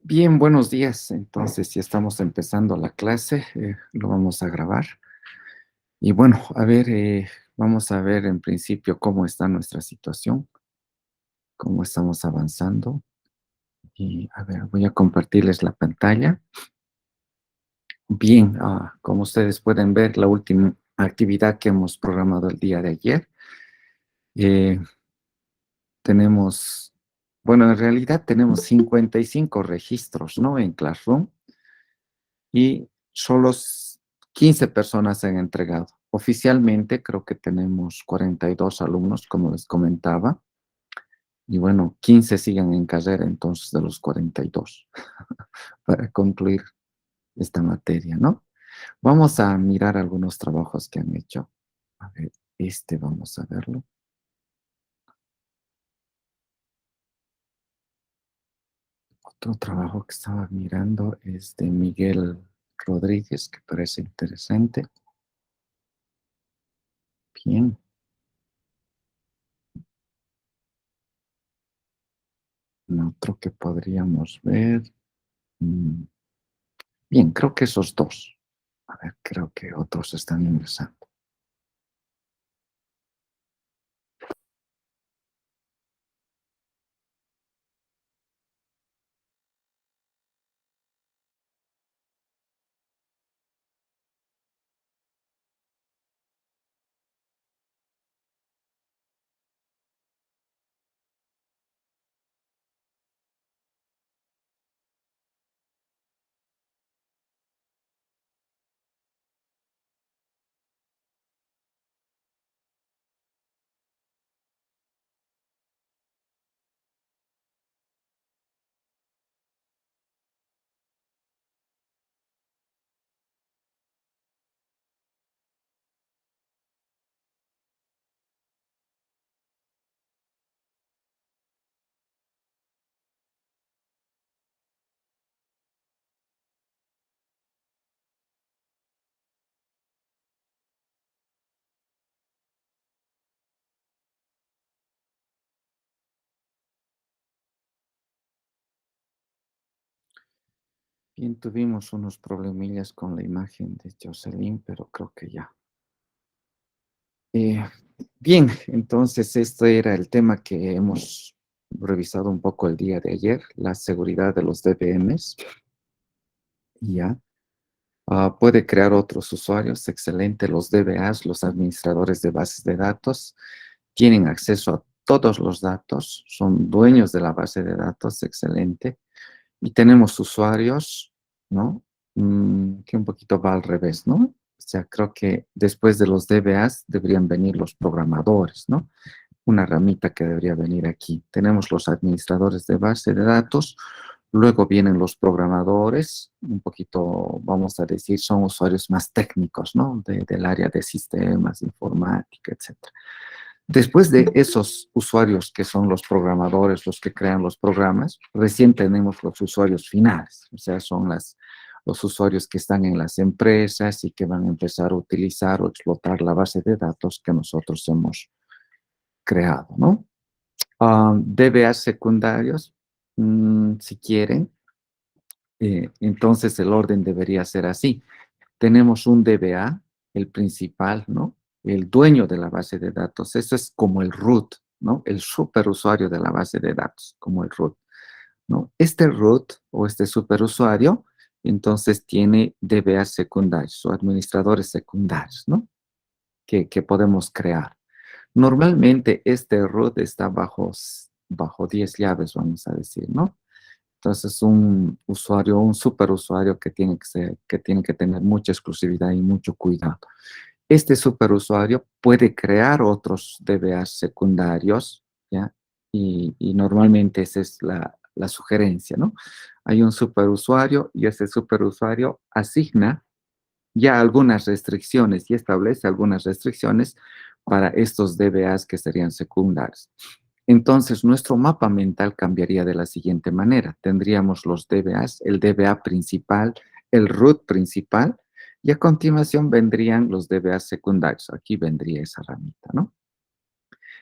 Bien, buenos días. Entonces, ya estamos empezando la clase, lo vamos a grabar. Y bueno, a ver, vamos a ver en principio cómo está nuestra situación, cómo estamos avanzando. Y a ver, voy a compartirles la pantalla. Bien, como ustedes pueden ver, la última actividad que hemos programado el día de ayer, eh, tenemos, bueno, en realidad tenemos 55 registros, ¿no? En Classroom. Y solo 15 personas se han entregado. Oficialmente creo que tenemos 42 alumnos, como les comentaba, y bueno, 15 siguen en carrera entonces de los 42 para concluir esta materia, ¿no? Vamos a mirar algunos trabajos que han hecho. A ver, vamos a verlo. Otro trabajo que estaba mirando es de Miguel Rodríguez, que parece interesante. Bien. Otro que podríamos ver. mm, Bien, creo que esos dos. A ver, creo que otros están ingresando. Bien, tuvimos unos problemillas con la imagen de Jocelyn, pero creo que ya. Eh, Bien, entonces este era el tema que hemos revisado un poco el día de ayer, la seguridad de los DBMs. Ya. Puede crear otros usuarios, excelente. Los DBAs, los administradores de bases de datos, tienen acceso a todos los datos, son dueños de la base de datos, excelente. Y tenemos usuarios, ¿no? Que un poquito va al revés, ¿no? O sea, creo que después de los DBAs deberían venir los programadores, ¿no? Una ramita que debería venir aquí. Tenemos los administradores de base de datos, luego vienen los programadores, un poquito, vamos a decir, son usuarios más técnicos, ¿no? Del área de sistemas, informática, etcétera. Después de esos usuarios que son los programadores, los que crean los programas, recién tenemos los usuarios finales, o sea, son los usuarios que están en las empresas y que van a empezar a utilizar o explotar la base de datos que nosotros hemos creado, ¿no? DBAs secundarios, si quieren, entonces el orden debería ser así. Tenemos un DBA, el principal, ¿no? El dueño de la base de datos. Eso es como el root, ¿no? El superusuario de la base de datos, como el root, ¿no? Este root o este superusuario, entonces tiene DBAs secundarios o administradores secundarios, ¿no? Que podemos crear. Normalmente este root está bajo 10 llaves, vamos a decir, ¿no? Entonces, un usuario, un superusuario que tiene que tener mucha exclusividad y mucho cuidado. Este superusuario puede crear otros DBAs secundarios, ¿ya? Y normalmente esa es la sugerencia, ¿no? Hay un superusuario y ese superusuario asigna ya algunas restricciones y establece algunas restricciones para estos DBAs que serían secundarios. Entonces, nuestro mapa mental cambiaría de la siguiente manera. Tendríamos los DBAs, el DBA principal, el root principal, y a continuación vendrían los DBAs secundarios. Aquí vendría esa ramita, ¿no?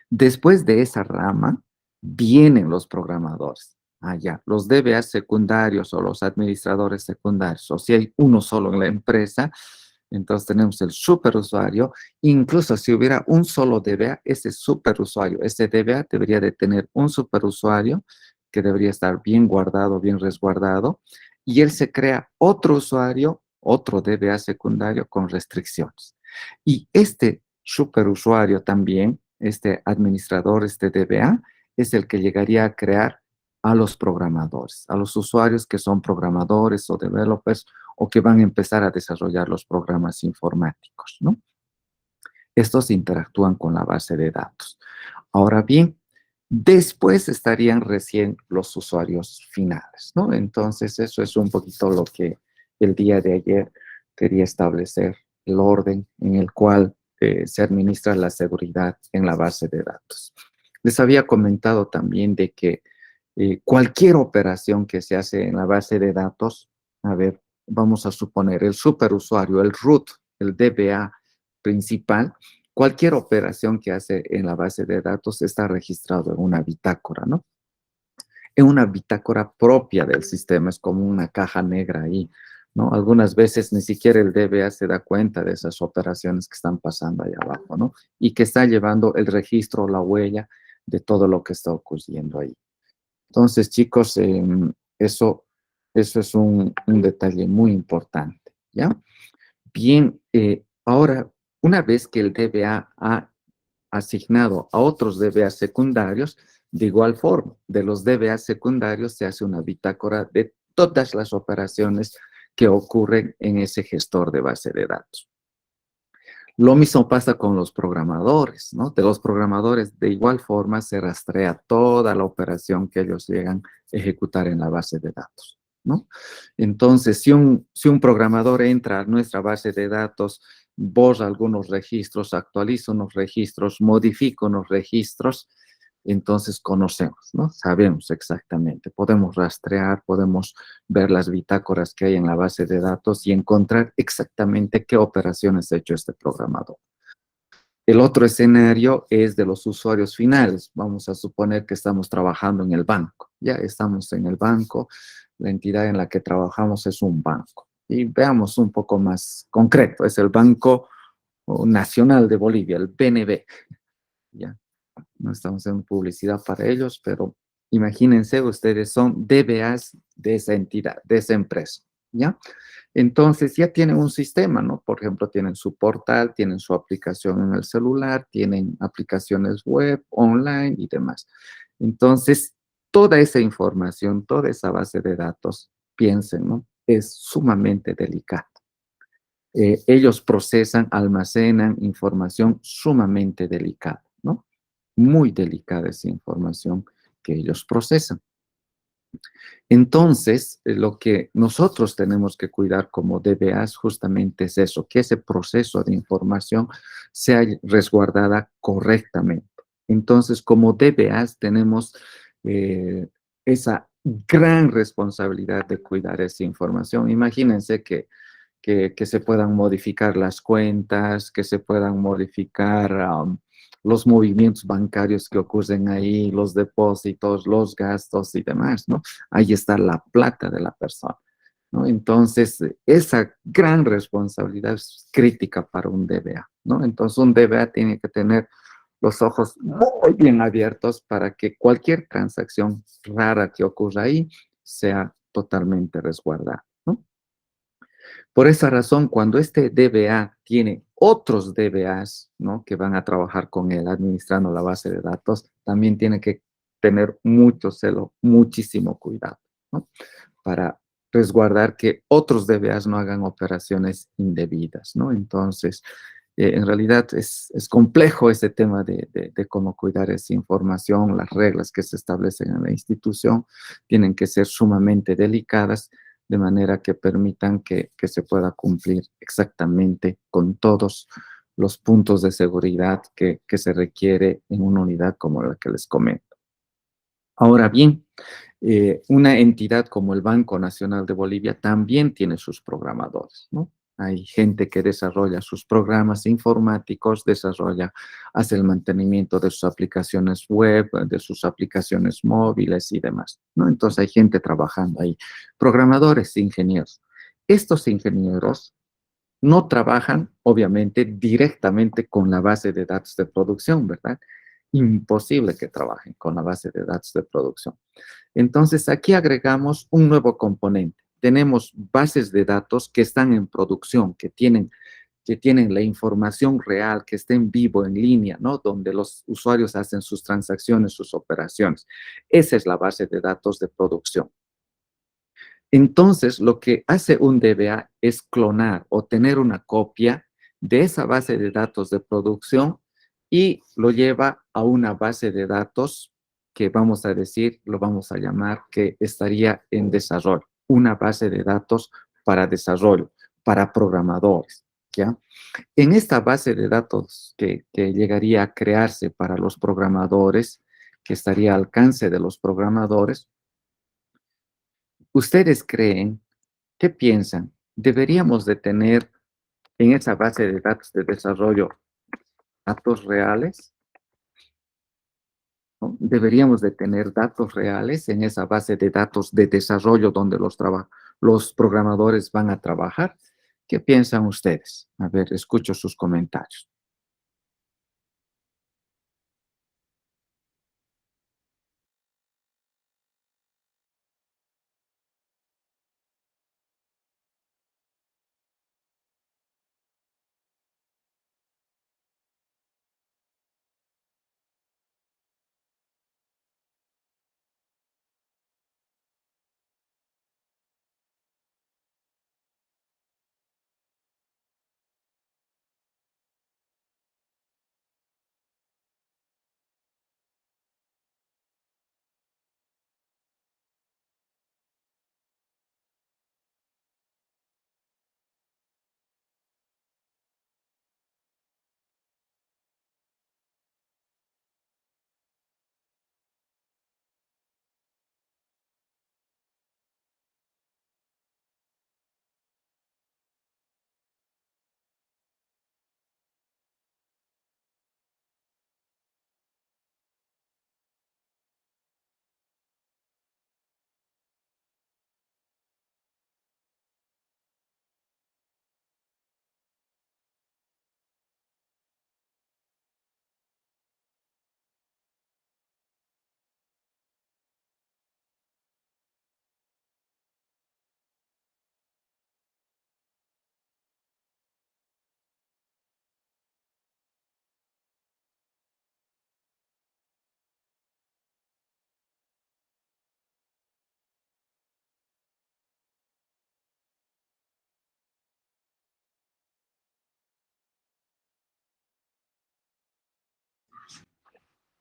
Después de esa rama, vienen los programadores. allá. Los DBA secundarios o los administradores secundarios, o si hay uno solo en la empresa, entonces tenemos el superusuario. Incluso si hubiera un solo DBA, ese superusuario, ese DBA debería de tener un superusuario que debería estar bien guardado, bien resguardado, y él se crea otro usuario, otro DBA secundario con restricciones. Y este superusuario también, este administrador, este DBA, es el que llegaría a crear a los programadores, a los usuarios que son programadores o developers o que van a empezar a desarrollar los programas informáticos, ¿no? Estos interactúan con la base de datos. Ahora bien, después estarían recién los usuarios finales, ¿no? Entonces, eso es un poquito lo que el día de ayer quería establecer, el orden en el cual se administra la seguridad en la base de datos. Les había comentado también de que cualquier operación que se hace en la base de datos, a ver, vamos a suponer el superusuario, el root, el DBA principal, cualquier operación que hace en la base de datos está registrado en una bitácora, ¿no? En una bitácora propia del sistema, es como una caja negra ahí, ¿no? Algunas veces ni siquiera el DBA se da cuenta de esas operaciones que están pasando ahí abajo, ¿no? Y que está llevando el registro, la huella de todo lo que está ocurriendo ahí. Entonces, chicos, eso es un detalle muy importante, ¿ya? Bien, ahora, una vez que el DBA ha asignado a otros DBA secundarios, de igual forma, de los DBA secundarios se hace una bitácora de todas las operaciones que ocurren en ese gestor de base de datos. Lo mismo pasa con los programadores, ¿no? De los programadores, de igual forma, se rastrea toda la operación que ellos llegan a ejecutar en la base de datos, ¿no? Entonces, si un programador entra a nuestra base de datos, borra algunos registros, actualiza unos registros, modifica unos registros, entonces conocemos, ¿no? Sabemos exactamente. Podemos rastrear, podemos ver las bitácoras que hay en la base de datos y encontrar exactamente qué operaciones ha hecho este programador. El otro escenario es de los usuarios finales. Vamos a suponer que estamos trabajando en el banco. Ya estamos en el banco, la entidad en la que trabajamos es un banco. Y veamos un poco más concreto, es el Banco Nacional de Bolivia, el BNB. ¿Ya? No estamos haciendo publicidad para ellos, pero imagínense, ustedes son DBAs de esa entidad, de esa empresa, ¿ya? Entonces ya tienen un sistema, ¿no? Por ejemplo, tienen su portal, tienen su aplicación en el celular, tienen aplicaciones web, online y demás. Entonces, toda esa información, toda esa base de datos, piensen, ¿no? Es sumamente delicada. Ellos procesan, almacenan información sumamente delicada, ¿no? Muy delicada esa información que ellos procesan. Entonces, lo que nosotros tenemos que cuidar como DBAs justamente es eso, que ese proceso de información sea resguardada correctamente. Entonces, como DBAs tenemos esa gran responsabilidad de cuidar esa información. Imagínense que se puedan modificar las cuentas, que se puedan modificar los movimientos bancarios que ocurren ahí, los depósitos, los gastos y demás, ¿no? Ahí está la plata de la persona, ¿no? Entonces, esa gran responsabilidad es crítica para un DBA, ¿no? Entonces, un DBA tiene que tener los ojos muy bien abiertos para que cualquier transacción rara que ocurra ahí sea totalmente resguardada, ¿no? Por esa razón, cuando este DBA tiene otros DBAs, ¿no? Que van a trabajar con él administrando la base de datos, también tiene que tener mucho celo, muchísimo cuidado, ¿no? Para resguardar que otros DBAs no hagan operaciones indebidas, ¿no? Entonces, en realidad es complejo ese tema de cómo cuidar esa información, las reglas que se establecen en la institución tienen que ser sumamente delicadas de manera que permitan que se pueda cumplir exactamente con todos los puntos de seguridad que se requiere en una unidad como la que les comento. Ahora bien, una entidad como el Banco Nacional de Bolivia también tiene sus programadores, ¿no? Hay gente que desarrolla sus programas informáticos, hace el mantenimiento de sus aplicaciones web, de sus aplicaciones móviles y demás, ¿no? Entonces hay gente trabajando ahí, programadores, ingenieros. Estos ingenieros no trabajan, obviamente, directamente con la base de datos de producción, ¿verdad? Imposible que trabajen con la base de datos de producción. Entonces, aquí agregamos un nuevo componente. Tenemos bases de datos que están en producción, que tienen la información real, que está en vivo, en línea, ¿no? Donde los usuarios hacen sus transacciones, sus operaciones. Esa es la base de datos de producción. Entonces, lo que hace un DBA es clonar o tener una copia de esa base de datos de producción y lo lleva a una base de datos que vamos a decir, lo vamos a llamar que estaría en desarrollo, una base de datos para desarrollo, para programadores, ¿ya? En esta base de datos que llegaría a crearse para los programadores, que estaría al alcance de los programadores, ¿ustedes creen, qué piensan? ¿Deberíamos de tener en esa base de datos de desarrollo datos reales? ¿No? ¿Deberíamos de tener datos reales en esa base de datos de desarrollo donde los programadores van a trabajar? ¿Qué piensan ustedes? A ver, escucho sus comentarios.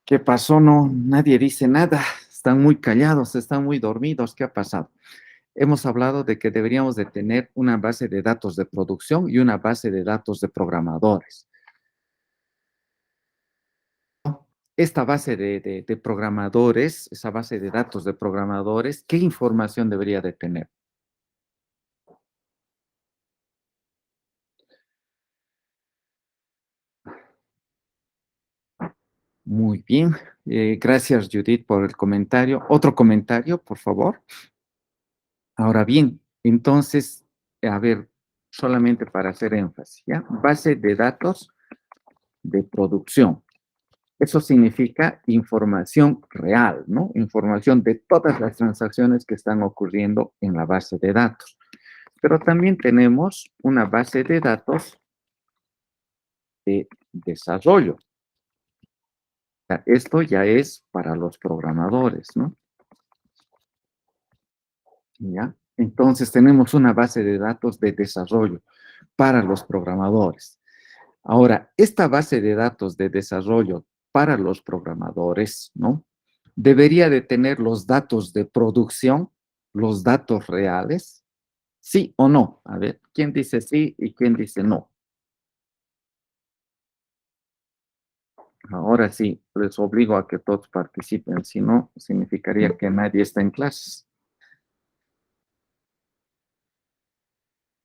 ¿Qué pasó? No, nadie dice nada. Están muy callados, están muy dormidos. ¿Qué ha pasado? Hemos hablado de que deberíamos de tener una base de datos de producción y una base de datos de programadores. Esta base de programadores, esa base de datos de programadores, ¿qué información debería de tener? Muy bien. Gracias, Judith, por el comentario. Otro comentario, por favor. Ahora bien, entonces, a ver, solamente para hacer énfasis, ¿ya? Base de datos de producción. Eso significa información real, ¿no? Información de todas las transacciones que están ocurriendo en la base de datos. Pero también tenemos una base de datos de desarrollo. O sea, esto ya es para los programadores, ¿no? ¿Ya? Entonces tenemos una base de datos de desarrollo para los programadores. Ahora, esta base de datos de desarrollo para los programadores, ¿no? Debería de tener los datos de producción, los datos reales, sí o no. A ver, ¿quién dice sí y quién dice no? Ahora sí, les obligo a que todos participen, si no, significaría que nadie está en clases.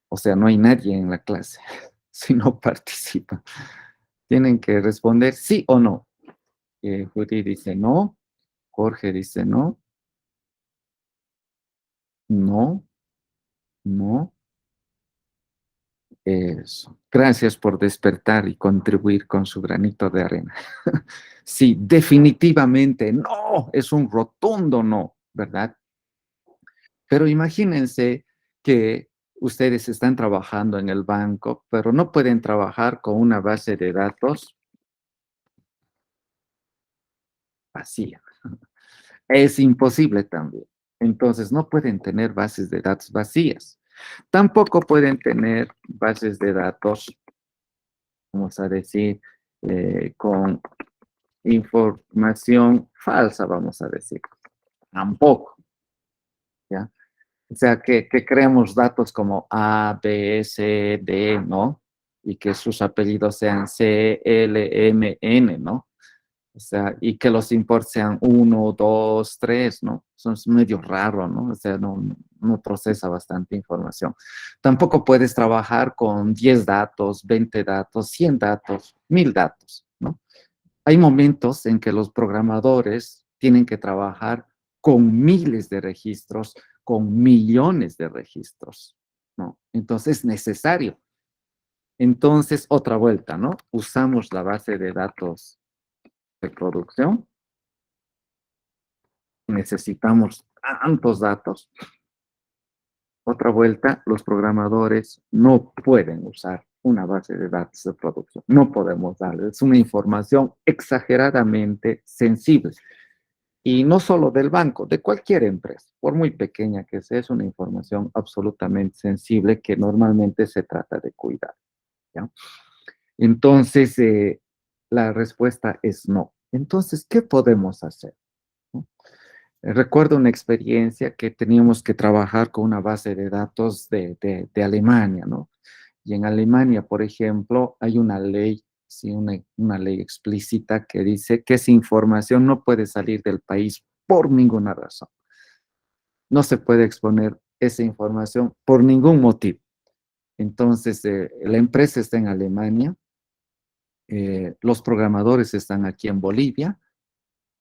O sea, no hay nadie en la clase si no participa. Tienen que responder sí o no. Judy dice no, Jorge dice no, no, no. Eso. Gracias por despertar y contribuir con su granito de arena. Sí, definitivamente no, es un rotundo no, ¿verdad? Pero imagínense que ustedes están trabajando en el banco, pero no pueden trabajar con una base de datos vacía. Es imposible también. Entonces, no pueden tener bases de datos vacías. Tampoco pueden tener bases de datos, vamos a decir, con información falsa, vamos a decir. Tampoco, ¿ya? O sea, que creemos datos como A, B, C, D, ¿no? Y que sus apellidos sean C, L, M, N, ¿no? O sea, y que los imports sean uno, 2, 3, ¿no? Eso es medio raro, ¿no? O sea, no procesa bastante información. Tampoco puedes trabajar con 10 datos, 20 datos, 100 datos, 1000 datos, ¿no? Hay momentos en que los programadores tienen que trabajar con miles de registros, con millones de registros, ¿no? Entonces es necesario. Entonces, otra vuelta, ¿no? Usamos la base de datos de producción, necesitamos tantos datos. Otra vuelta, los programadores no pueden usar una base de datos de producción. No podemos darles. Es una información exageradamente sensible. Y no solo del banco, de cualquier empresa, por muy pequeña que sea, es una información absolutamente sensible que normalmente se trata de cuidar, ¿ya? Entonces, la respuesta es no. Entonces, ¿qué podemos hacer? ¿No? Recuerdo una experiencia que teníamos que trabajar con una base de datos de Alemania, ¿no? Y en Alemania, por ejemplo, hay una ley, sí, una ley explícita que dice que esa información no puede salir del país por ninguna razón. No se puede exponer esa información por ningún motivo. Entonces, la empresa está en Alemania, los programadores están aquí en Bolivia,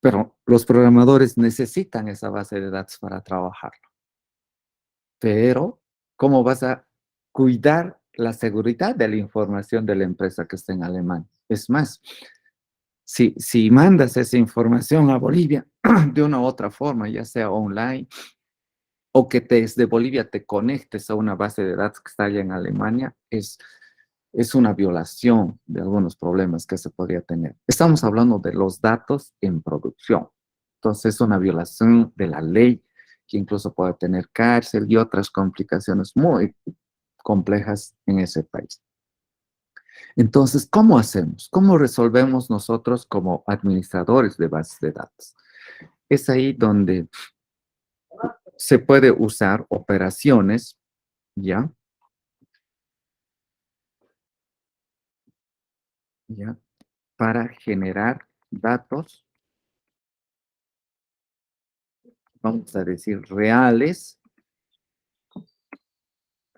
pero los programadores necesitan esa base de datos para trabajar. Pero, ¿cómo vas a cuidar la seguridad de la información de la empresa que está en Alemania? Es más, si mandas esa información a Bolivia de una u otra forma, ya sea online o que desde Bolivia te conectes a una base de datos que está allá en Alemania, es una violación de algunos problemas que se podría tener. Estamos hablando de los datos en producción. Entonces, es una violación de la ley que incluso puede tener cárcel y otras complicaciones muy complejas en ese país. Entonces, ¿cómo hacemos? ¿Cómo resolvemos nosotros como administradores de bases de datos? Es ahí donde se puede usar operaciones, ¿ya? ¿Ya? Para generar datos, vamos a decir, reales,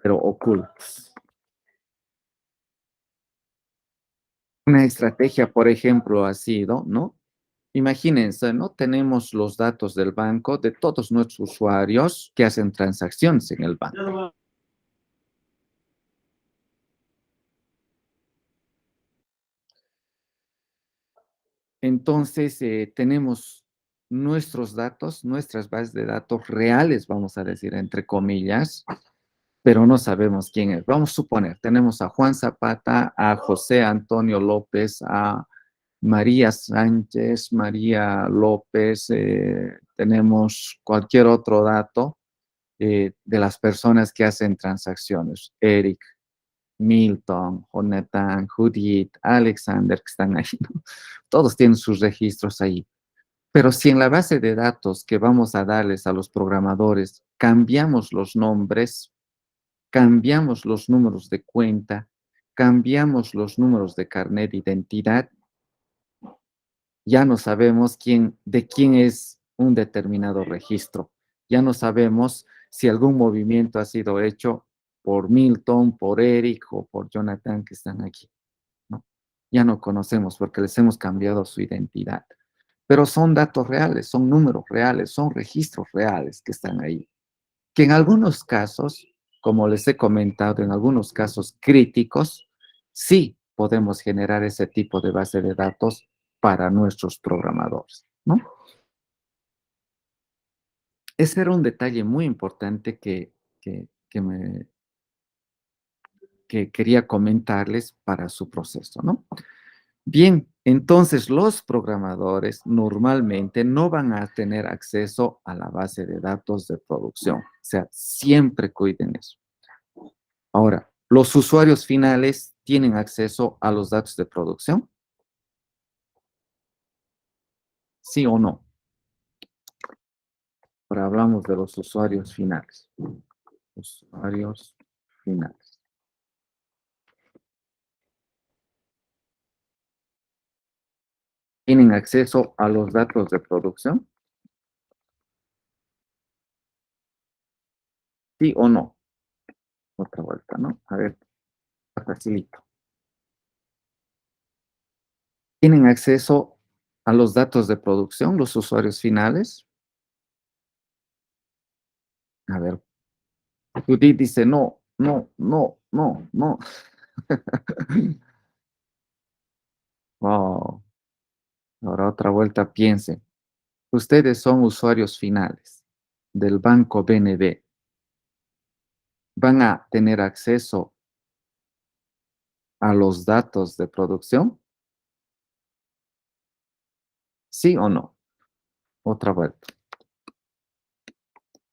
pero ocultos. Una estrategia, por ejemplo, ha sido, ¿no? Imagínense, ¿no? Tenemos los datos del banco de todos nuestros usuarios que hacen transacciones en el banco. Entonces, tenemos nuestros datos, nuestras bases de datos reales, vamos a decir, entre comillas, pero no sabemos quién es. Vamos a suponer, tenemos a Juan Zapata, a José Antonio López, a María Sánchez, María López, tenemos cualquier otro dato de las personas que hacen transacciones. Eric, Milton, Jonathan, Judith, Alexander, que están ahí, ¿no? Todos tienen sus registros ahí. Pero si en la base de datos que vamos a darles a los programadores cambiamos los nombres, cambiamos los números de cuenta, cambiamos los números de carnet de identidad, ya no sabemos de quién es un determinado registro. Ya no sabemos si algún movimiento ha sido hecho por Milton, por Eric o por Jonathan que están aquí, ¿no? Ya no conocemos porque les hemos cambiado su identidad. Pero son datos reales, son números reales, son registros reales que están ahí. Que en algunos casos, como les he comentado, en algunos casos críticos, sí podemos generar ese tipo de base de datos para nuestros programadores, ¿no? Ese era un detalle muy importante que quería comentarles para su proceso, ¿no? Bien, entonces los programadores normalmente no van a tener acceso a la base de datos de producción. O sea, siempre cuiden eso. Ahora, ¿los usuarios finales tienen acceso a los datos de producción? ¿Sí o no? Ahora hablamos de los usuarios finales. Usuarios finales. ¿Tienen acceso a los datos de producción? ¿Sí o no? Otra vuelta, ¿no? A ver, facilito. ¿Tienen acceso a los datos de producción, los usuarios finales? A ver, Judith dice no, no, no, no, no. Oh, ahora otra vuelta, piensen. Ustedes son usuarios finales del banco BNB. ¿Van a tener acceso a los datos de producción? ¿Sí o no? Otra vuelta.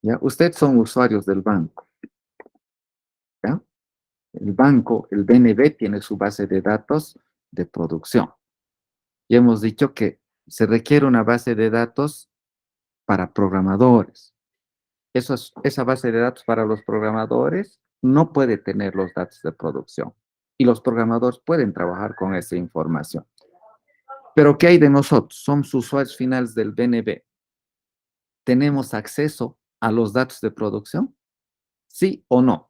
¿Ya? Ustedes son usuarios del banco. ¿Ya? El banco, el BNB, tiene su base de datos de producción. Y hemos dicho que se requiere una base de datos para programadores. Esa base de datos para los programadores no puede tener los datos de producción. Y los programadores pueden trabajar con esa información. Pero ¿qué hay de nosotros? Somos usuarios finales del BNB. ¿Tenemos acceso a los datos de producción? ¿Sí o no?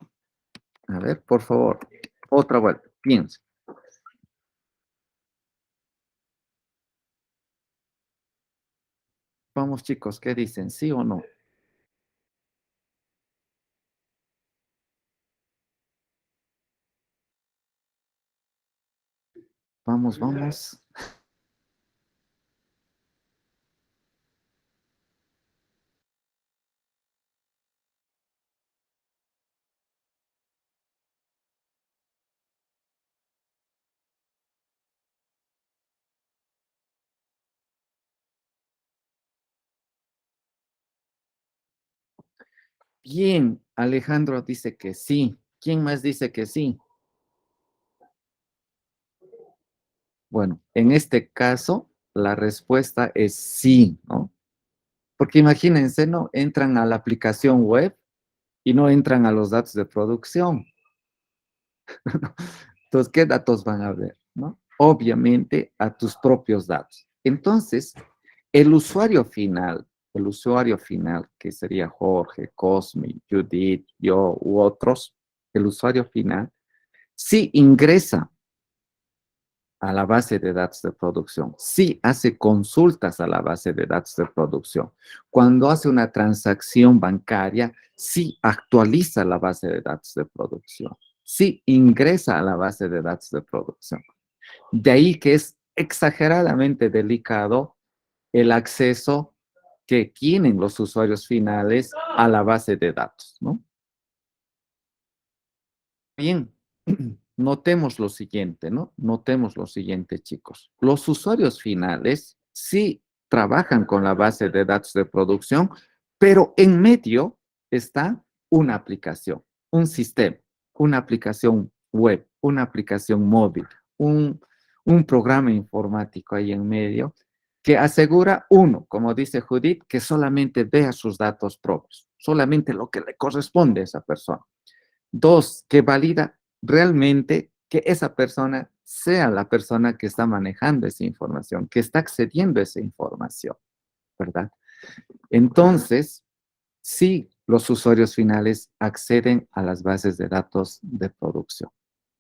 A ver, por favor, otra vuelta, piensa. Vamos chicos, ¿qué dicen? ¿Sí o no? Vamos, vamos. Bien, Alejandro dice que sí. ¿Quién más dice que sí? Bueno, en este caso, la respuesta es sí, ¿no? Porque imagínense, ¿no? Entran a la aplicación web y no entran a los datos de producción. Entonces, ¿qué datos van a ver, no? Obviamente a tus propios datos. Entonces, el usuario final, que sería Jorge, Cosme, Judith, yo u otros, el usuario final, sí ingresa a la base de datos de producción, sí hace consultas a la base de datos de producción. Cuando hace una transacción bancaria, sí actualiza la base de datos de producción, sí ingresa a la base de datos de producción. De ahí que es exageradamente delicado el acceso que tienen los usuarios finales a la base de datos, ¿no? Bien, notemos lo siguiente, ¿no? Notemos lo siguiente, chicos. Los usuarios finales sí trabajan con la base de datos de producción, pero en medio está una aplicación, un sistema, una aplicación web, una aplicación móvil, un programa informático ahí en medio que asegura, uno, como dice Judith, que solamente vea sus datos propios, solamente lo que le corresponde a esa persona. Dos, que valida realmente que esa persona sea la persona que está manejando esa información, que está accediendo a esa información, ¿verdad? Entonces, sí los usuarios finales acceden a las bases de datos de producción,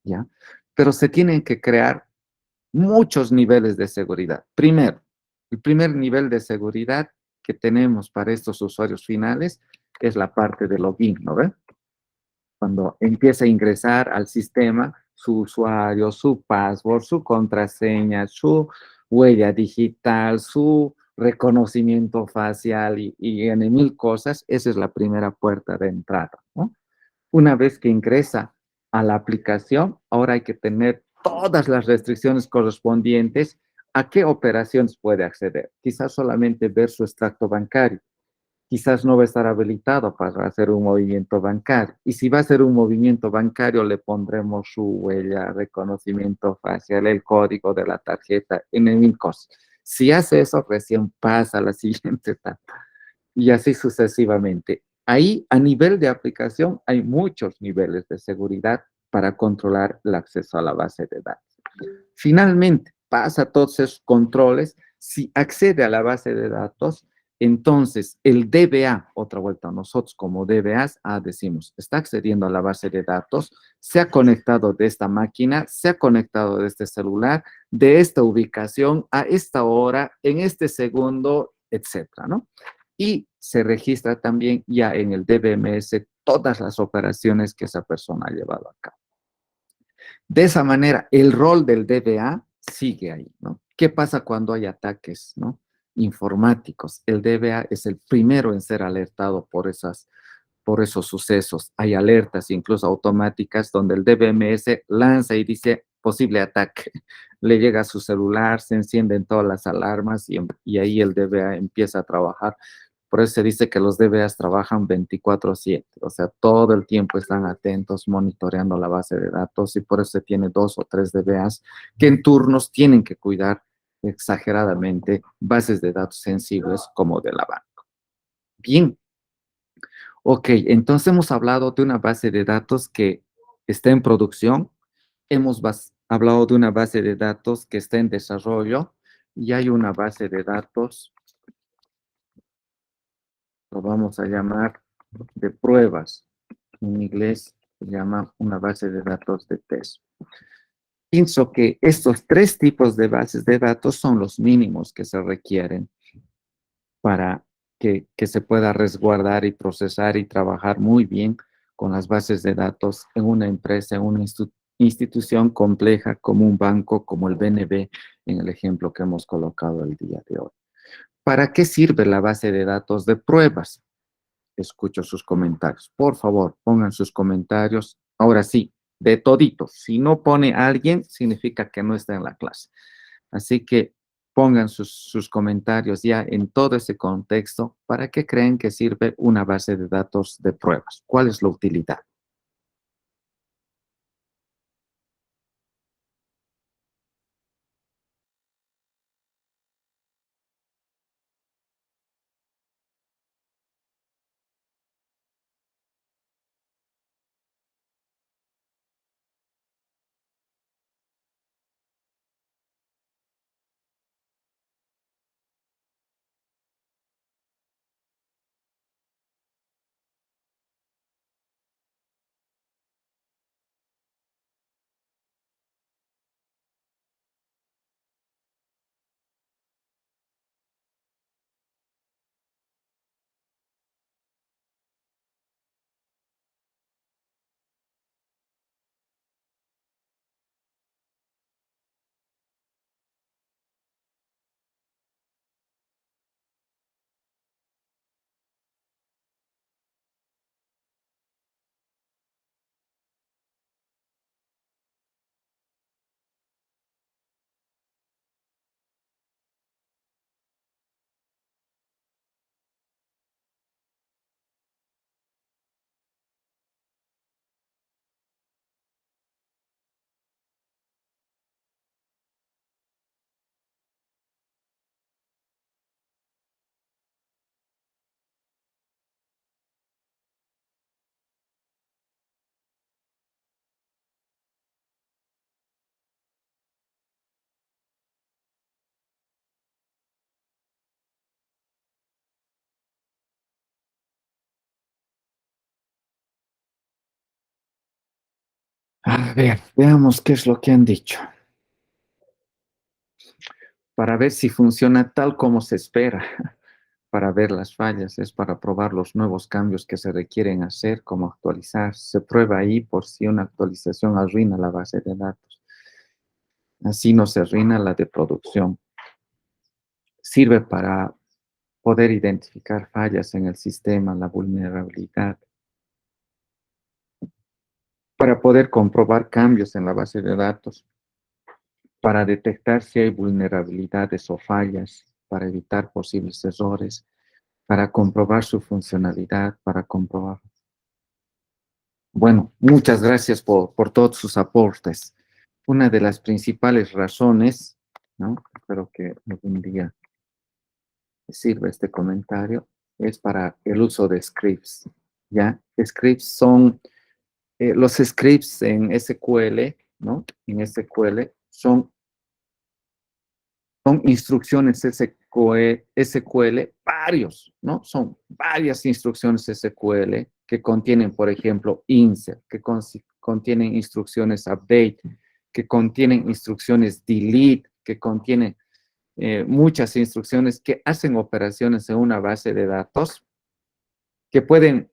¿ya? Pero se tienen que crear muchos niveles de seguridad. Primero, el primer nivel de seguridad que tenemos para estos usuarios finales es la parte de login, ¿no ve? Cuando empieza a ingresar al sistema su usuario, su password, su contraseña, su huella digital, su reconocimiento facial y en mil cosas, esa es la primera puerta de entrada, ¿no? Una vez que ingresa a la aplicación, ahora hay que tener todas las restricciones correspondientes a qué operaciones puede acceder. Quizás solamente ver su extracto bancario, quizás no va a estar habilitado para hacer un movimiento bancario. Y si va a hacer un movimiento bancario, le pondremos su huella, reconocimiento facial, el código de la tarjeta, en mil cosas. Si hace eso, recién pasa a la siguiente etapa y así sucesivamente. Ahí, a nivel de aplicación, hay muchos niveles de seguridad para controlar el acceso a la base de datos. Finalmente, pasa todos esos controles. Si accede a la base de datos, entonces el DBA, otra vuelta, nosotros como DBAs, decimos, está accediendo a la base de datos, se ha conectado de esta máquina, se ha conectado de este celular, de esta ubicación, a esta hora, en este segundo, etcétera, ¿no? Y se registra también ya en el DBMS todas las operaciones que esa persona ha llevado a cabo. De esa manera, el rol del DBA sigue ahí, ¿no? ¿Qué pasa cuando hay ataques, ¿no? Informáticos? El DBA es el primero en ser alertado por esos sucesos. Hay alertas incluso automáticas donde el DBMS lanza y dice posible ataque. Le llega a su celular, se encienden todas las alarmas y ahí el DBA empieza a trabajar. Por eso se dice que los DBAs trabajan 24/7, o sea, todo el tiempo están atentos, monitoreando la base de datos y por eso se tiene 2 o 3 DBAs que en turnos tienen que cuidar exageradamente bases de datos sensibles como de la banca. Bien, ok, entonces hemos hablado de una base de datos que está en producción, hemos hablado de una base de datos que está en desarrollo y hay una base de datos, lo vamos a llamar de pruebas. En inglés se llama una base de datos de test. Pienso que estos 3 tipos de bases de datos son los mínimos que se requieren para que se pueda resguardar y procesar y trabajar muy bien con las bases de datos en una empresa, en una institución compleja como un banco, como el BNB, en el ejemplo que hemos colocado el día de hoy. ¿Para qué sirve la base de datos de pruebas? Escucho sus comentarios. Por favor, pongan sus comentarios. Ahora sí, de todito. Si no pone alguien, significa que no está en la clase. Así que pongan sus comentarios ya en todo ese contexto. ¿Para qué creen que sirve una base de datos de pruebas? ¿Cuál es la utilidad? A ver, veamos qué es lo que han dicho. Para ver si funciona tal como se espera. Para ver las fallas, es para probar los nuevos cambios que se requieren hacer, como actualizar. Se prueba ahí por si una actualización arruina la base de datos. Así no se arruina la de producción. Sirve para poder identificar fallas en el sistema, la vulnerabilidad, para poder comprobar cambios en la base de datos, para detectar si hay vulnerabilidades o fallas, para evitar posibles errores, para comprobar su funcionalidad, para comprobar. Bueno, muchas gracias por todos sus aportes. Una de las principales razones, ¿no? Espero que algún día sirva este comentario, es para el uso de scripts, ¿ya? Scripts son, los scripts en SQL, ¿no? En SQL son instrucciones SQL, varios, ¿no? Son varias instrucciones SQL que contienen, por ejemplo, insert, que contienen instrucciones update, que contienen instrucciones delete, que contienen muchas instrucciones que hacen operaciones en una base de datos que pueden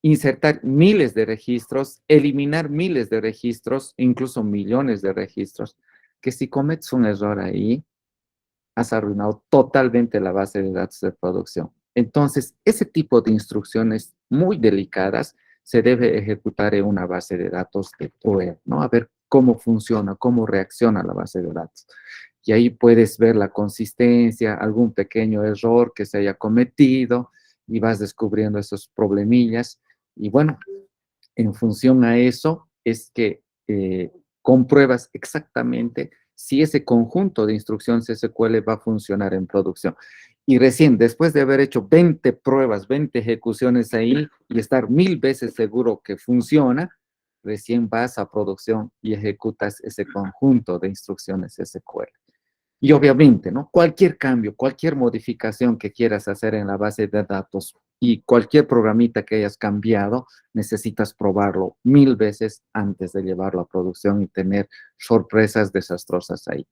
insertar miles de registros, eliminar miles de registros, incluso millones de registros, que si cometes un error ahí, has arruinado totalmente la base de datos de producción. Entonces, ese tipo de instrucciones muy delicadas se debe ejecutar en una base de datos de prueba, ¿no? A ver cómo funciona, cómo reacciona la base de datos. Y ahí puedes ver la consistencia, algún pequeño error que se haya cometido y vas descubriendo esos problemillas. Y bueno, en función a eso es que compruebas exactamente si ese conjunto de instrucciones SQL va a funcionar en producción. Y recién, después de haber hecho 20 pruebas, 20 ejecuciones ahí y estar 1000 veces seguro que funciona, recién vas a producción y ejecutas ese conjunto de instrucciones SQL. Y obviamente, ¿no? Cualquier cambio, cualquier modificación que quieras hacer en la base de datos y cualquier programita que hayas cambiado, necesitas probarlo 1000 veces antes de llevarlo a producción y tener sorpresas desastrosas ahí.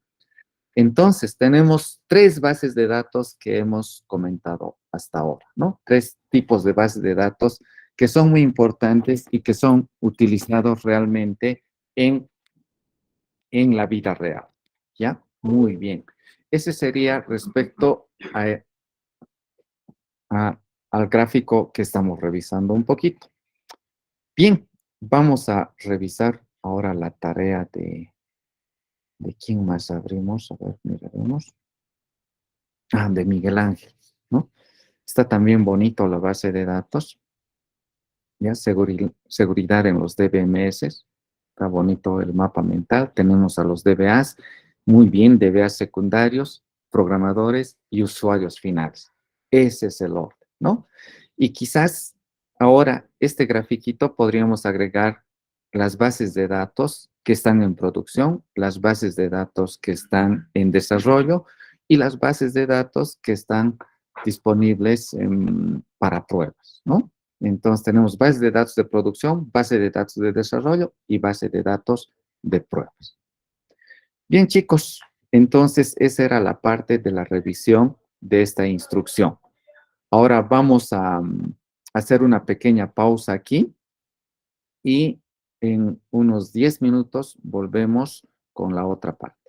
Entonces, tenemos tres bases de datos que hemos comentado hasta ahora, ¿no? Tres tipos de bases de datos que son muy importantes y que son utilizados realmente en la vida real. ¿Ya? Muy bien. Ese sería respecto al gráfico que estamos revisando un poquito. Bien, vamos a revisar ahora la tarea de quién más abrimos. A ver, miraremos. De Miguel Ángel, ¿no? Está también bonito la base de datos. ¿Ya? Seguridad en los DBMS. Está bonito el mapa mental. Tenemos a los DBAs. Muy bien, DBAs secundarios, programadores y usuarios finales. Ese es el orden, ¿no? Y quizás ahora este grafiquito podríamos agregar las bases de datos que están en producción, las bases de datos que están en desarrollo y las bases de datos que están disponibles para pruebas, ¿no? Entonces tenemos base de datos de producción, base de datos de desarrollo y base de datos de pruebas. Bien, chicos, entonces esa era la parte de la revisión de esta instrucción. Ahora vamos a hacer una pequeña pausa aquí y en unos 10 minutos volvemos con la otra parte.